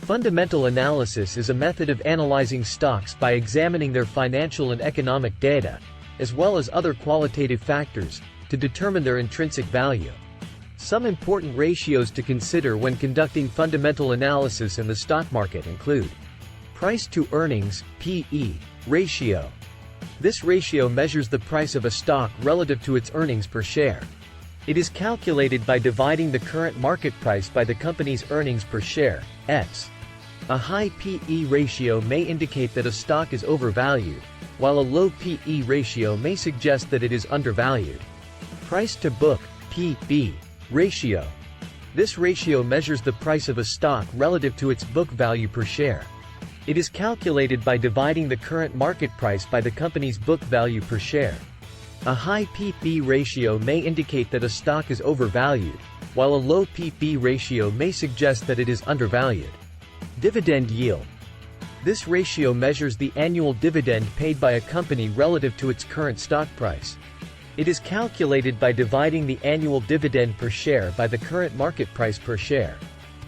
Fundamental analysis is a method of analyzing stocks by examining their financial and economic data, as well as other qualitative factors, to determine their intrinsic value. Some important ratios to consider when conducting fundamental analysis in the stock market include price to earnings (PE) ratio. This ratio measures the price of a stock relative to its earnings per share. It is calculated by dividing the current market price by the company's earnings per share, EPS. A high PE ratio may indicate that a stock is overvalued, while a low PE ratio may suggest that it is undervalued. Price to book (PB) ratio. This ratio measures the price of a stock relative to its book value per share. It is calculated by dividing the current market price by the company's book value per share. A high PB ratio may indicate that a stock is overvalued, while a low PB ratio may suggest that it is undervalued. Dividend yield. This ratio measures the annual dividend paid by a company relative to its current stock price. It is calculated by dividing the annual dividend per share by the current market price per share.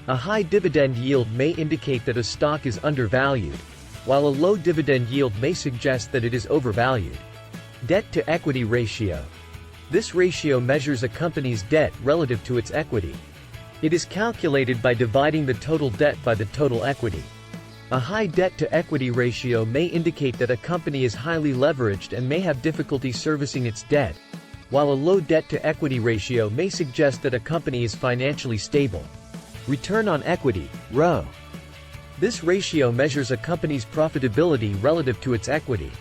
A high dividend yield may indicate that a stock is undervalued, while a low dividend yield may suggest that it is overvalued. Debt to equity ratio. This ratio measures a company's debt relative to its equity. It is calculated by dividing the total debt by the total equity. A high debt-to-equity ratio may indicate that a company is highly leveraged and may have difficulty servicing its debt, while a low debt-to-equity ratio may suggest that a company is financially stable. Return on equity, ROE. This ratio measures a company's profitability relative to its equity.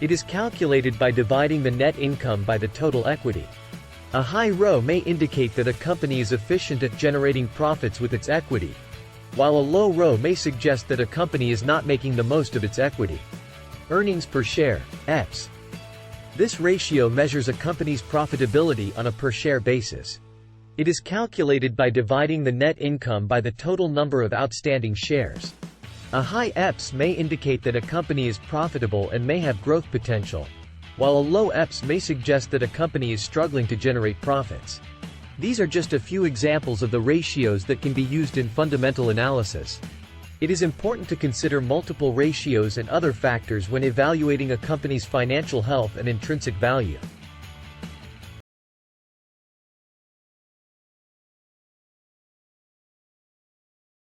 It is calculated by dividing the net income by the total equity. A high ROE may indicate that a company is efficient at generating profits with its equity, while a low ROE may suggest that a company is not making the most of its equity. Earnings per share, EPS. This ratio measures a company's profitability on a per-share basis. It is calculated by dividing the net income by the total number of outstanding shares. A high EPS may indicate that a company is profitable and may have growth potential, while a low EPS may suggest that a company is struggling to generate profits. These are just a few examples of the ratios that can be used in fundamental analysis. It is important to consider multiple ratios and other factors when evaluating a company's financial health and intrinsic value.